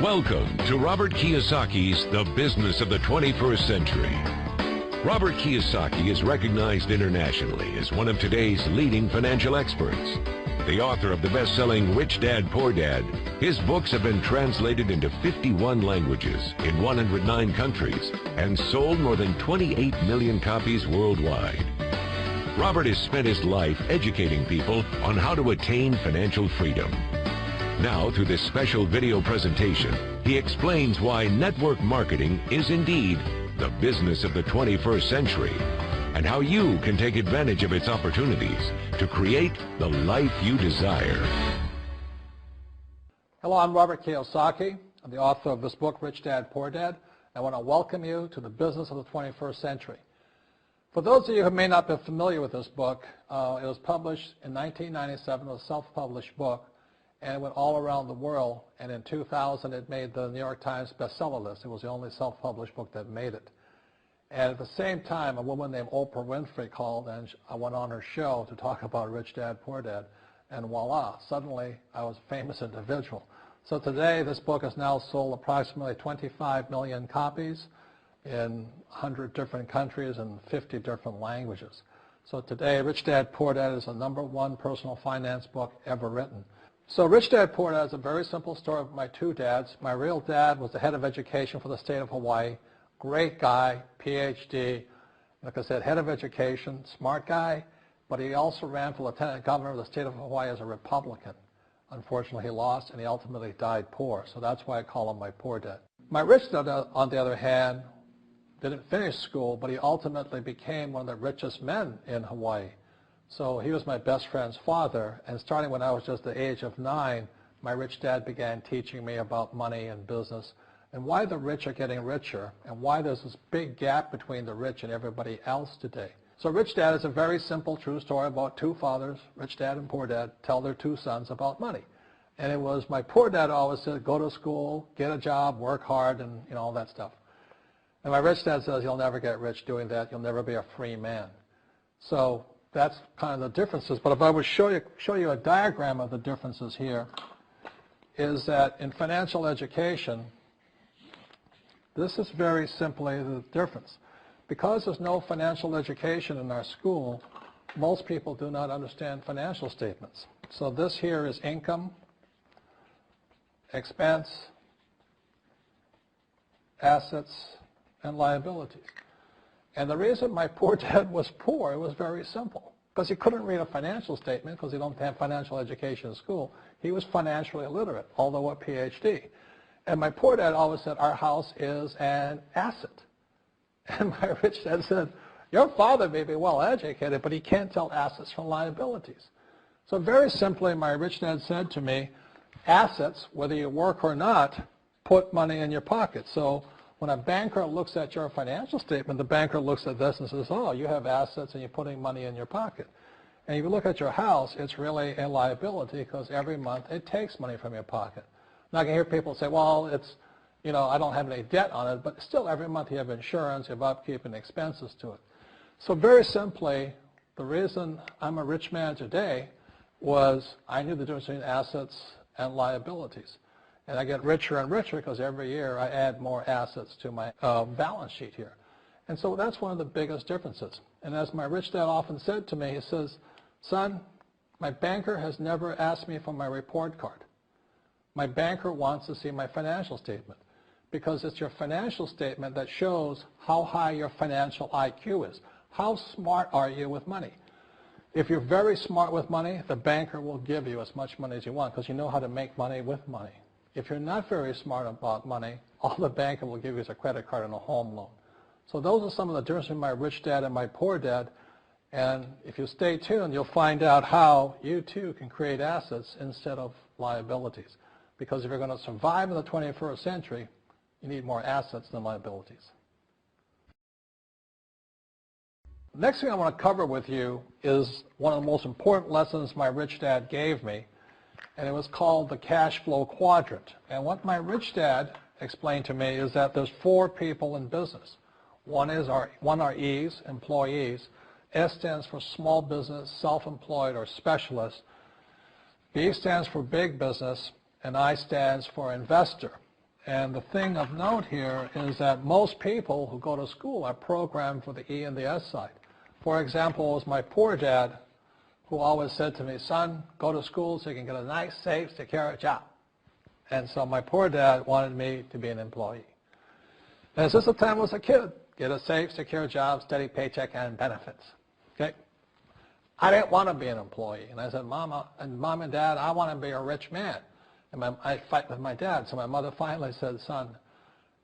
Welcome to Robert Kiyosaki's The Business of the 21st Century. Robert Kiyosaki is recognized internationally as one of today's leading financial experts. The author of the best-selling Rich Dad, Poor Dad, his books have been translated into 51 languages in 109 countries and sold more than 28 million copies worldwide. Robert has spent his life educating people on how to attain financial freedom. Now, through this special video presentation, he explains why network marketing is indeed the business of the 21st century and how you can take advantage of its opportunities to create the life you desire. Hello, I'm Robert Kiyosaki. I'm the author of this book, Rich Dad, Poor Dad. I want to welcome you to the business of the 21st century. For those of you who may not be familiar with this book, it was published in 1997. It was a self-published book, and it went all around the world, and in 2000 it made the New York Times bestseller list. It was the only self-published book that made it. And at the same time, a woman named Oprah Winfrey called, and I went on her show to talk about Rich Dad, Poor Dad, and voila, suddenly I was a famous individual. So today this book has now sold approximately 25 million copies in 100 different countries and 50 different languages. So today, Rich Dad, Poor Dad is the #1 personal finance book ever written. So Rich Dad, Poor Dad is a very simple story of my two dads. My real dad was the head of education for the state of Hawaii. Great guy, PhD, like I said, head of education, smart guy, but he also ran for lieutenant governor of the state of Hawaii as a Republican. Unfortunately, he lost, and he ultimately died poor, so that's why I call him my poor dad. My rich dad, on the other hand, didn't finish school, but he ultimately became one of the richest men in Hawaii. So he was my best friend's father, and starting when I was just the age of 9, my rich dad began teaching me about money and business and why the rich are getting richer and why there's this big gap between the rich and everybody else today. So Rich Dad is a very simple, true story about two fathers, Rich Dad and Poor Dad, tell their two sons about money. And it was my poor dad always said, go to school, get a job, work hard, and all that stuff. And my rich dad says, you'll never get rich doing that. You'll never be a free man. So that's kind of the differences. But if I would show you a diagram of the differences here, is that in financial education, this is very simply the difference. Because there's no financial education in our school, most people do not understand financial statements. So this here is income, expense, assets, and liabilities. And the reason my poor dad was poor, it was very simple. Because he couldn't read a financial statement because he don't have financial education in school. He was financially illiterate, although a PhD. And my poor dad always said, our house is an asset. And my rich dad said, your father may be well educated, but he can't tell assets from liabilities. So very simply, my rich dad said to me, assets, whether you work or not, put money in your pocket. So when a banker looks at your financial statement, the banker looks at this and says, oh, you have assets and you're putting money in your pocket. And if you look at your house, it's really a liability because every month it takes money from your pocket. Now I can hear people say, well, it's, I don't have any debt on it, but still every month you have insurance, you have upkeep and expenses to it. So very simply, the reason I'm a rich man today was I knew the difference between assets and liabilities. And I get richer and richer because every year I add more assets to my balance sheet here. And so that's one of the biggest differences. And as my rich dad often said to me, he says, son, my banker has never asked me for my report card. My banker wants to see my financial statement because it's your financial statement that shows how high your financial IQ is. How smart are you with money? If you're very smart with money, the banker will give you as much money as you want because you know how to make money with money. If you're not very smart about money, all the banker will give you is a credit card and a home loan. So those are some of the differences between my rich dad and my poor dad. And if you stay tuned, you'll find out how you too can create assets instead of liabilities. Because if you're going to survive in the 21st century, you need more assets than liabilities. The next thing I want to cover with you is one of the most important lessons my rich dad gave me, and it was called the cash flow quadrant. And what my rich dad explained to me is that there's 4 people in business. One are E's, employees. S stands for small business, self-employed, or specialist. B stands for big business, and I stands for investor. And the thing of note here is that most people who go to school are programmed for the E and the S side. For example, it was my poor dad who always said to me, son, go to school so you can get a nice, safe, secure job. And so my poor dad wanted me to be an employee. And since the time I was a kid, get a safe, secure job, steady paycheck, and benefits. Okay? I didn't want to be an employee. And I said, Mom and Dad, I want to be a rich man. And I fight with my dad. So my mother finally said, son,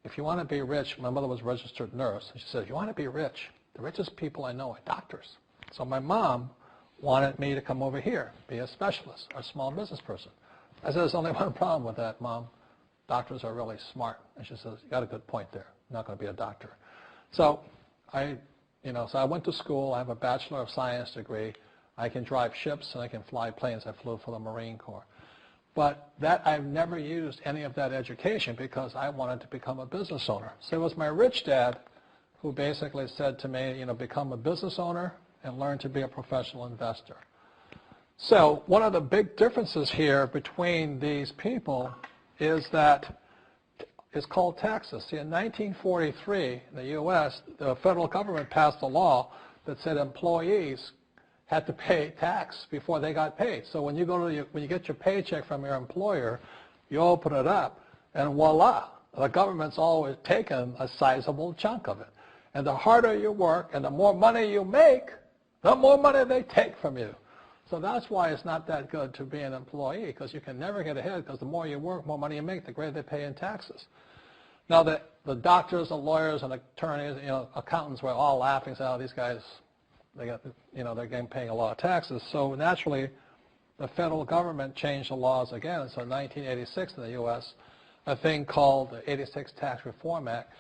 if you want to be rich, my mother was a registered nurse. And she said, if you want to be rich, the richest people I know are doctors. So my mom wanted me to come over here, be a specialist or a small business person. I said, there's only one problem with that, Mom. Doctors are really smart. And she says, you got a good point there. I'm not going to be a doctor. So I went to school. I have a Bachelor of Science degree. I can drive ships and I can fly planes. I flew for the Marine Corps. But I've never used any of that education because I wanted to become a business owner. So it was my rich dad who basically said to me, become a business owner and learn to be a professional investor. So one of the big differences here between these people is that it's called taxes. See, in 1943 in the U.S., the federal government passed a law that said employees had to pay tax before they got paid. So when you get your paycheck from your employer, you open it up, and voila, the government's always taken a sizable chunk of it. And the harder you work and the more money you make, the more money they take from you. So that's why it's not that good to be an employee, because you can never get ahead, because the more you work, more money you make, the greater they pay in taxes. Now, the doctors and lawyers and attorneys, accountants were all laughing, saying, oh, these guys, they're getting paying a lot of taxes. So naturally, the federal government changed the laws again. So in 1986 in the U.S., a thing called the 86 Tax Reform Act,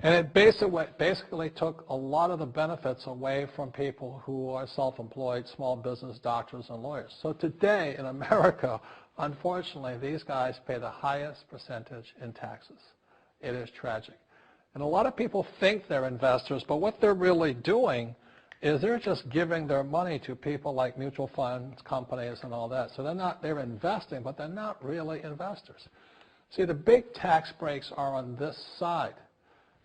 and it basically took a lot of the benefits away from people who are self-employed, small business, doctors, and lawyers. So today in America, unfortunately, these guys pay the highest percentage in taxes. It is tragic. And a lot of people think they're investors, but what they're really doing is they're just giving their money to people like mutual funds, companies, and all that. So they're investing, but they're not really investors. See, the big tax breaks are on this side.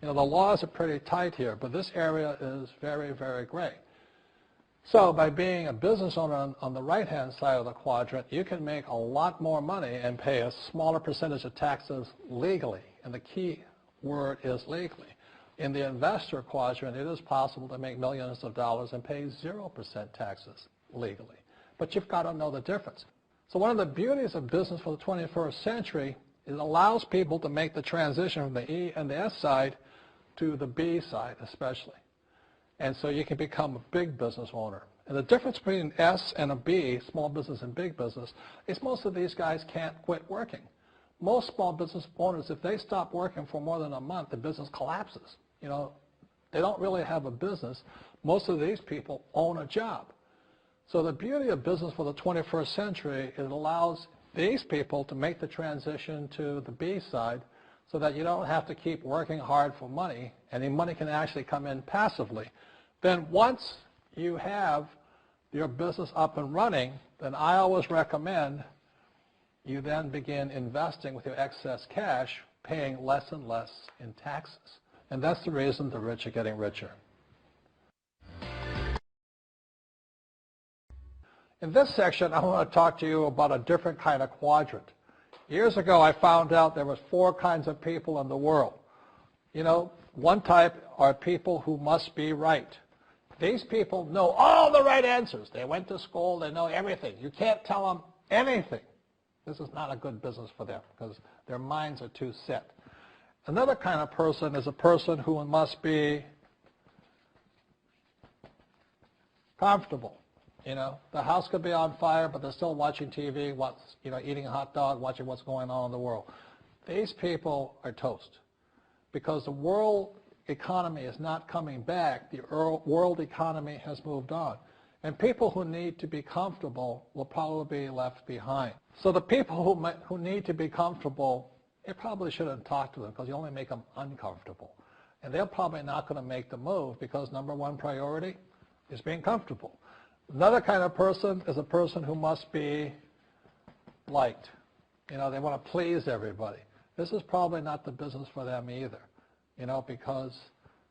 The laws are pretty tight here, but this area is very, very gray. So by being a business owner on the right-hand side of the quadrant, you can make a lot more money and pay a smaller percentage of taxes legally. And the key word is legally. In the investor quadrant, it is possible to make millions of dollars and pay 0% taxes legally. But you've got to know the difference. So one of the beauties of business for the 21st century is it allows people to make the transition from the E and the S side to the B side especially. And so you can become a big business owner. And the difference between an S and a B, small business and big business, is most of these guys can't quit working. Most small business owners, if they stop working for more than a month, the business collapses. They don't really have a business. Most of these people own a job. So the beauty of business for the 21st century is it allows these people to make the transition to the B side so that you don't have to keep working hard for money, and the money can actually come in passively. Then once you have your business up and running, then I always recommend you then begin investing with your excess cash, paying less and less in taxes. And that's the reason the rich are getting richer. In this section, I want to talk to you about a different kind of quadrant. Years ago, I found out there was 4 kinds of people in the world. One type are people who must be right. These people know all the right answers. They went to school. They know everything. You can't tell them anything. This is not a good business for them because their minds are too set. Another kind of person is a person who must be comfortable. The house could be on fire, but they're still watching TV, eating a hot dog, watching what's going on in the world. These people are toast because the world economy is not coming back. The world economy has moved on. And people who need to be comfortable will probably be left behind. So the people who need to be comfortable, you probably shouldn't talk to them because you only make them uncomfortable. And they're probably not going to make the move because number 1 priority is being comfortable. Another kind of person is a person who must be liked. They want to please everybody. this is probably not the business for them either, because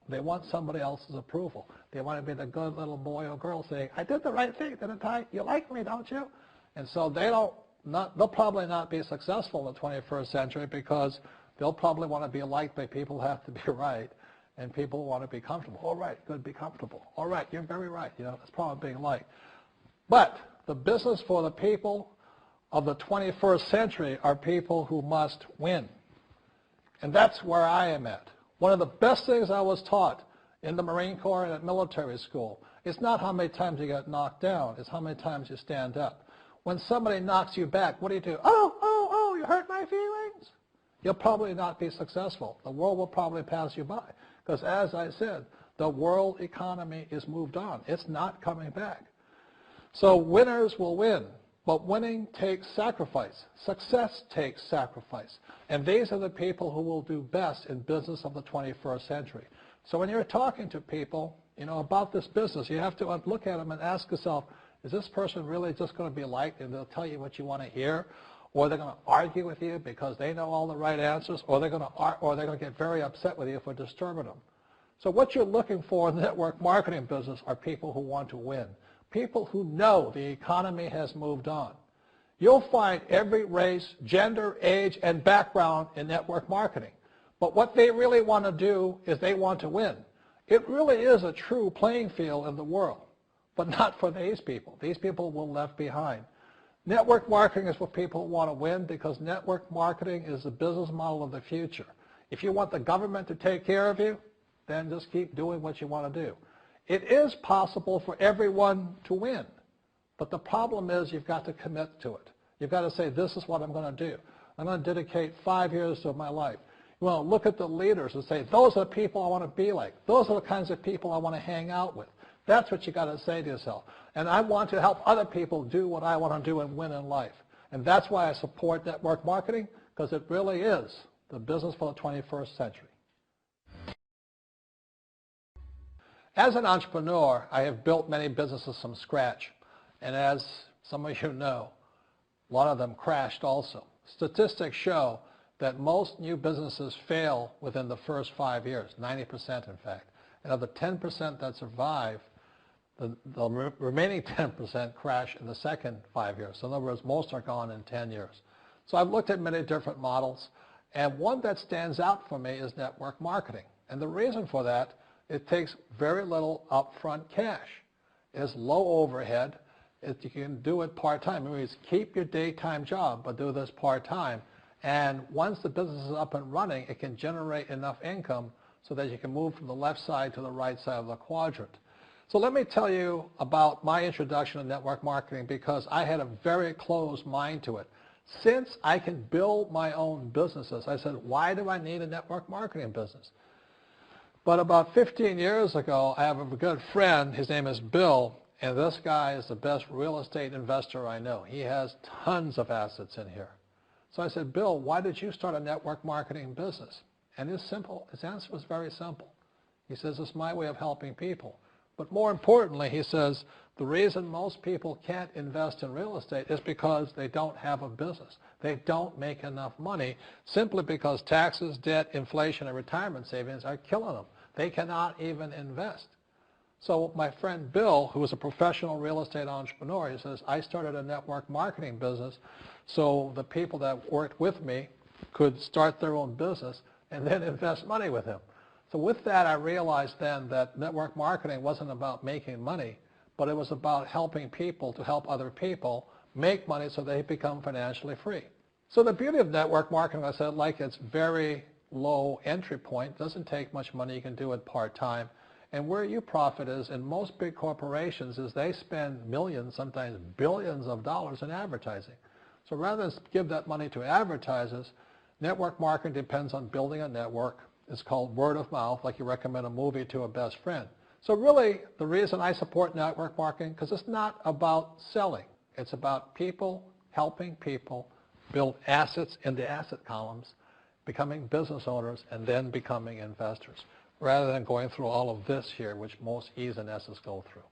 they want somebody else's approval. They want to be the good little boy or girl saying, I did the right thing, didn't I? You like me, don't you? And so they'll probably not be successful in the 21st century because they'll probably want to be liked by people who have to be right, and people want to be comfortable. All right, good, be comfortable. All right, you're very right. That's probably being liked. But the business for the people of the 21st century are people who must win. And that's where I am at. One of the best things I was taught in the Marine Corps and at military school is not how many times you get knocked down, it's how many times you stand up. When somebody knocks you back, what do? Oh, you hurt my feelings. You'll probably not be successful. The world will probably pass you by. Because as I said, the world economy is moved on. It's not coming back. So winners will win. But winning takes sacrifice. Success takes sacrifice. And these are the people who will do best in business of the 21st century. So when you're talking to people, about this business, you have to look at them and ask yourself, is this person really just going to be liked and they'll tell you what you want to hear? Or they're going to argue with you because they know all the right answers? Or they're going to get very upset with you for disturbing them? So what you're looking for in the network marketing business are people who want to win. People who know the economy has moved on. You'll find every race, gender, age, and background in network marketing. But what they really want to do is they want to win. It really is a true playing field in the world, but not for these people. These people will be left behind. Network marketing is for people who want to win because network marketing is the business model of the future. If you want the government to take care of you, then just keep doing what you want to do. It is possible for everyone to win, but the problem is you've got to commit to it. You've got to say, this is what I'm going to do. I'm going to dedicate 5 years of my life. You want to look at the leaders and say, those are the people I want to be like. Those are the kinds of people I want to hang out with. That's what you got to say to yourself. And I want to help other people do what I want to do and win in life. And that's why I support network marketing, because it really is the business for the 21st century. As an entrepreneur, I have built many businesses from scratch. And as some of you know, a lot of them crashed also. Statistics show that most new businesses fail within the first 5 years, 90% in fact. And of the 10% that survive, the remaining 10% crash in the second 5 years. So in other words, most are gone in 10 years. So I've looked at many different models, and one that stands out for me is network marketing. And the reason for that, it takes very little upfront cash. It's low overhead. You can do it part-time. It means keep your daytime job, but do this part-time. And once the business is up and running, it can generate enough income so that you can move from the left side to the right side of the quadrant. So let me tell you about my introduction to network marketing, because I had a very closed mind to it. Since I can build my own businesses, I said, why do I need a network marketing business? But about 15 years ago, I have a good friend. His name is Bill, and this guy is the best real estate investor I know. He has tons of assets in here. So I said, Bill, why did you start a network marketing business? And his answer was very simple. He says, it's my way of helping people. But more importantly, he says, the reason most people can't invest in real estate is because they don't have a business. They don't make enough money simply because taxes, debt, inflation, and retirement savings are killing them. They cannot even invest. So my friend Bill, who is a professional real estate entrepreneur, he says, I started a network marketing business so the people that worked with me could start their own business and then invest money with him. So with that, I realized then that network marketing wasn't about making money, but it was about helping people to help other people make money so they become financially free. So the beauty of network marketing, I said, like it's very low entry point, doesn't take much money, you can do it part-time. And where you profit is in most big corporations is they spend millions, sometimes billions of dollars in advertising. So rather than give that money to advertisers, network marketing depends on building a network. It's called word of mouth, like you recommend a movie to a best friend. So really, the reason I support network marketing, because it's not about selling. It's about people helping people build assets in the asset columns, becoming business owners, and then becoming investors, rather than going through all of this here, which most E's and S's go through.